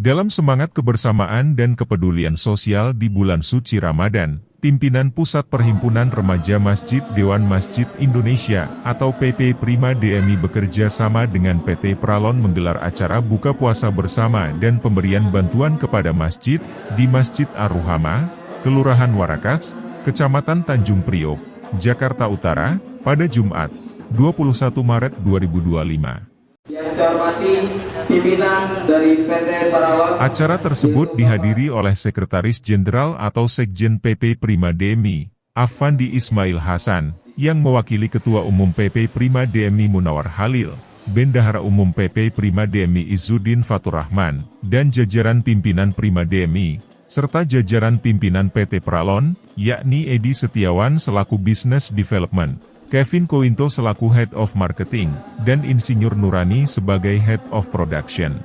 Dalam semangat kebersamaan dan kepedulian sosial di bulan suci Ramadan, pimpinan Pusat Perhimpunan Remaja Masjid Dewan Masjid Indonesia atau PP Prima DMI bekerja sama dengan PT Pralon menggelar acara buka puasa bersama dan pemberian bantuan kepada masjid di Masjid Ar-Ruhama, Kelurahan Warakas, Kecamatan Tanjung Priok, Jakarta Utara, pada Jumat, 21 Maret 2025. Yang saya hormati pimpinan dari PT Pralon. Acara tersebut dihadiri oleh Sekretaris Jenderal atau Sekjen PP Prima DMI, Afandi Ismail Hasan, yang mewakili Ketua Umum PP Prima DMI Munawar Halil, Bendahara Umum PP Prima DMI Izzuddin Fatur Rahman, dan jajaran pimpinan Prima DMI, serta jajaran pimpinan PT Pralon, yakni Edi Setiawan selaku Business Development, Kevin Kointo selaku Head of Marketing, dan Insinyur Nurani sebagai Head of Production.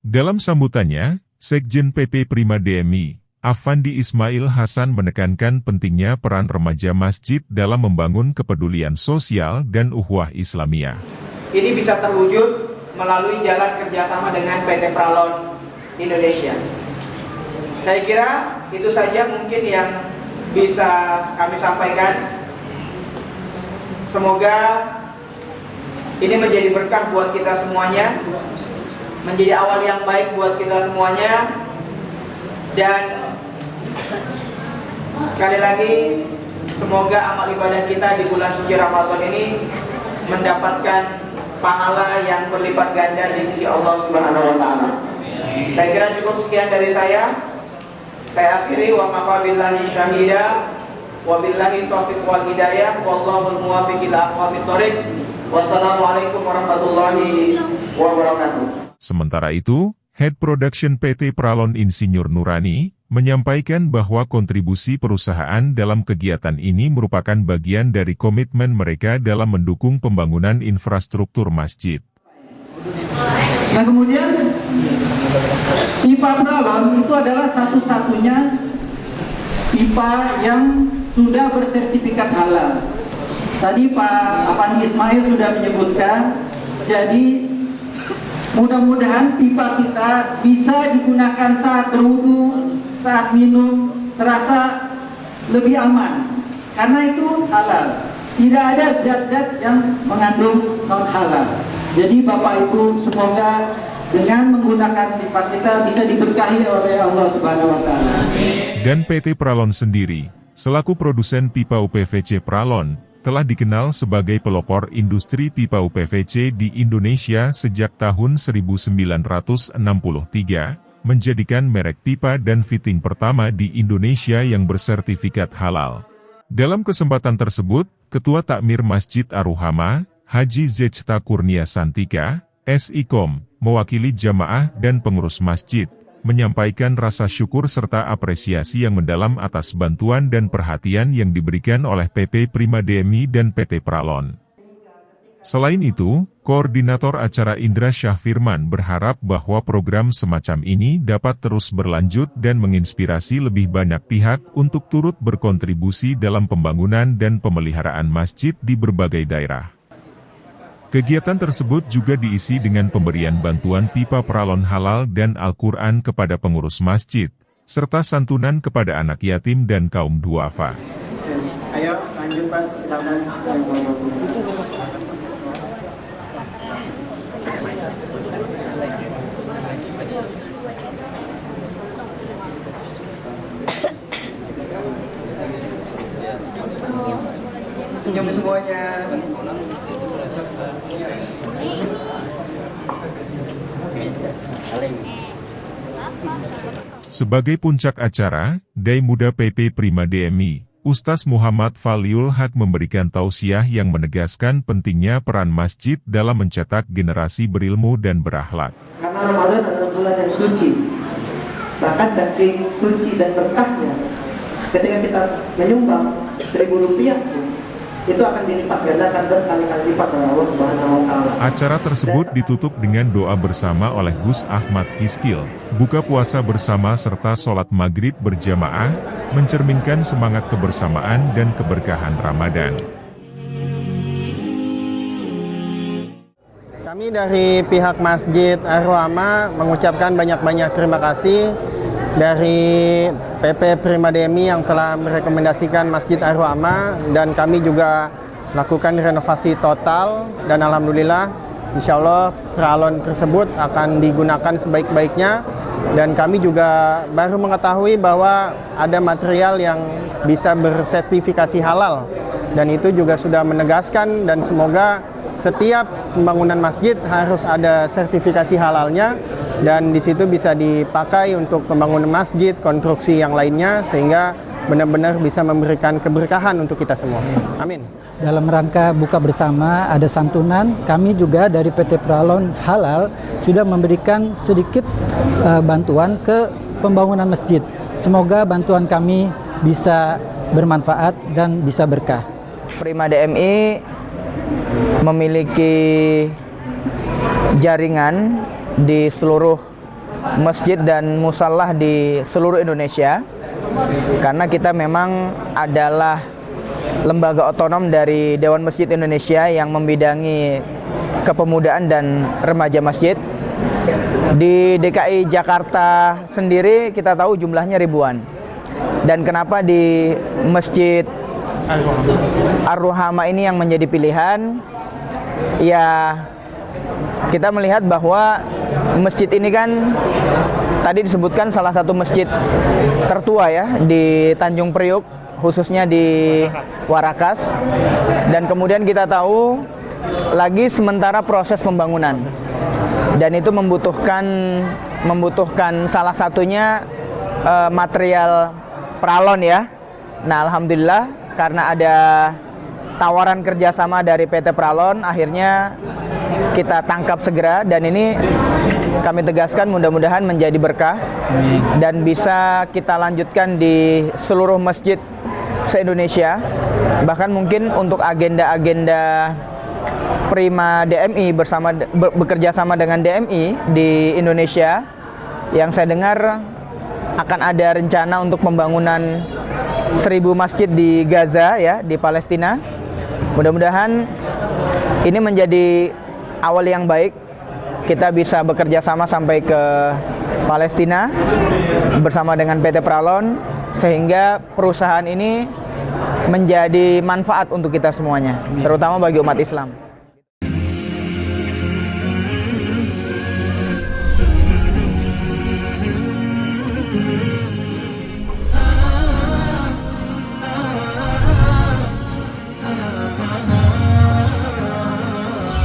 Dalam sambutannya, Sekjen PP Prima DMI, Afandi Ismail Hasan menekankan pentingnya peran remaja masjid dalam membangun kepedulian sosial dan ukhuwah Islamiyah. Ini bisa terwujud melalui jalan kerjasama dengan PT Pralon Indonesia. Saya kira itu saja mungkin yang bisa kami sampaikan. Semoga ini menjadi berkah buat kita semuanya, menjadi awal yang baik buat kita semuanya, dan sekali lagi semoga amal ibadah kita di bulan suci Ramadan ini mendapatkan pahala yang berlipat ganda di sisi Allah Subhanahu wa taala. Saya kira cukup sekian dari saya. Saya akhiri wa kafa billahi syahida. Wabillahi taufiq wal hidayah, wallahul muwaffiq ila aqwamit thoriq. Wassalamualaikum warahmatullahi wabarakatuh. Sementara itu, Head Production PT Pralon Insinyur Nurani menyampaikan bahwa kontribusi perusahaan dalam kegiatan ini merupakan bagian dari komitmen mereka dalam mendukung pembangunan infrastruktur masjid. Nah kemudian pipa Pralon itu adalah satu-satunya pipa yang sudah bersertifikat halal. Tadi Pak Afandi Ismail sudah menyebutkan, jadi mudah-mudahan pipa kita bisa digunakan saat berwudu, saat minum, terasa lebih aman. Karena itu halal. Tidak ada zat-zat yang mengandung non halal. Jadi Bapak Ibu semoga dengan menggunakan pipa kita bisa diberkahi oleh Allah Subhanahu wa taala. Dan PT Pralon sendiri, selaku produsen pipa UPVC Pralon, telah dikenal sebagai pelopor industri pipa UPVC di Indonesia sejak tahun 1963, menjadikan merek pipa dan fitting pertama di Indonesia yang bersertifikat halal. Dalam kesempatan tersebut, Ketua Takmir Masjid Ar-Ruhama, Haji Zechta Kurnia Santika, SIKOM, mewakili jamaah dan pengurus masjid, menyampaikan rasa syukur serta apresiasi yang mendalam atas bantuan dan perhatian yang diberikan oleh PP Prima DMI dan PT Pralon. Selain itu, Koordinator acara Indra Syahfirman berharap bahwa program semacam ini dapat terus berlanjut dan menginspirasi lebih banyak pihak untuk turut berkontribusi dalam pembangunan dan pemeliharaan masjid di berbagai daerah. Kegiatan tersebut juga diisi dengan pemberian bantuan pipa Pralon halal dan Al-Quran kepada pengurus masjid, serta santunan kepada anak yatim dan kaum duafa. Ayo lanjut Pak, silakan. Senyum semuanya. Sebagai puncak acara, Dai Muda PP Prima DMI, Ustaz Muhammad Faliul Haq memberikan tausiah yang menegaskan pentingnya peran masjid dalam mencetak generasi berilmu dan berakhlak. Karena Ramadan adalah bulan yang suci, bahkan saking suci dan berkahnya, ketika kita menyumbang Rp1.000, itu akan dilipat gandakan berkali-kali lipat oleh Allah Subhanahu wa taala. Acara tersebut ditutup dengan doa bersama oleh Gus Ahmad Hiskil, buka puasa bersama serta sholat maghrib berjamaah, mencerminkan semangat kebersamaan dan keberkahan Ramadan. Kami Kami dari pihak Masjid Ar-Rahmah mengucapkan banyak-banyak terima kasih dari PP Prima DMI yang telah merekomendasikan Masjid Ar-Rahmah, dan kami juga lakukan renovasi total, dan alhamdulillah insya Allah pralon tersebut akan digunakan sebaik-baiknya. Dan kami juga baru mengetahui bahwa ada material yang bisa bersertifikasi halal, dan itu juga sudah menegaskan, dan semoga setiap pembangunan masjid harus ada sertifikasi halalnya, dan di situ bisa dipakai untuk pembangunan masjid, konstruksi yang lainnya, sehingga benar-benar bisa memberikan keberkahan untuk kita semua. Amin. Dalam rangka buka bersama ada santunan, kami juga dari PT Pralon Halal sudah memberikan sedikit bantuan ke pembangunan masjid. Semoga bantuan kami bisa bermanfaat dan bisa berkah. Prima DMI memiliki jaringan di seluruh masjid dan musallah di seluruh Indonesia, karena kita memang adalah lembaga otonom dari Dewan Masjid Indonesia yang membidangi kepemudaan dan remaja masjid. Di DKI Jakarta sendiri kita tahu jumlahnya ribuan. Dan kenapa di Masjid Ar-Rahmah ini yang menjadi pilihan? Ya, kita melihat bahwa masjid ini kan tadi disebutkan salah satu masjid tertua ya di Tanjung Priuk, khususnya di Warakas. Dan kemudian kita tahu lagi sementara proses pembangunan, dan itu membutuhkan salah satunya material pralon ya. Nah, alhamdulillah karena ada tawaran kerjasama dari PT Pralon, akhirnya kita tangkap segera, dan ini kami tegaskan mudah-mudahan menjadi berkah dan bisa kita lanjutkan di seluruh masjid se-Indonesia. Bahkan mungkin untuk agenda-agenda Prima DMI bekerja sama dengan DMI di Indonesia, yang saya dengar akan ada rencana untuk pembangunan 1000 masjid di Gaza ya, di Palestina. Mudah-mudahan ini menjadi awal yang baik, kita bisa bekerja sama sampai ke Palestina bersama dengan PT Pralon, sehingga perusahaan ini menjadi manfaat untuk kita semuanya, terutama bagi umat Islam.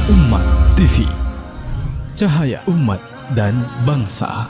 Umat TV, cahaya umat dan bangsa.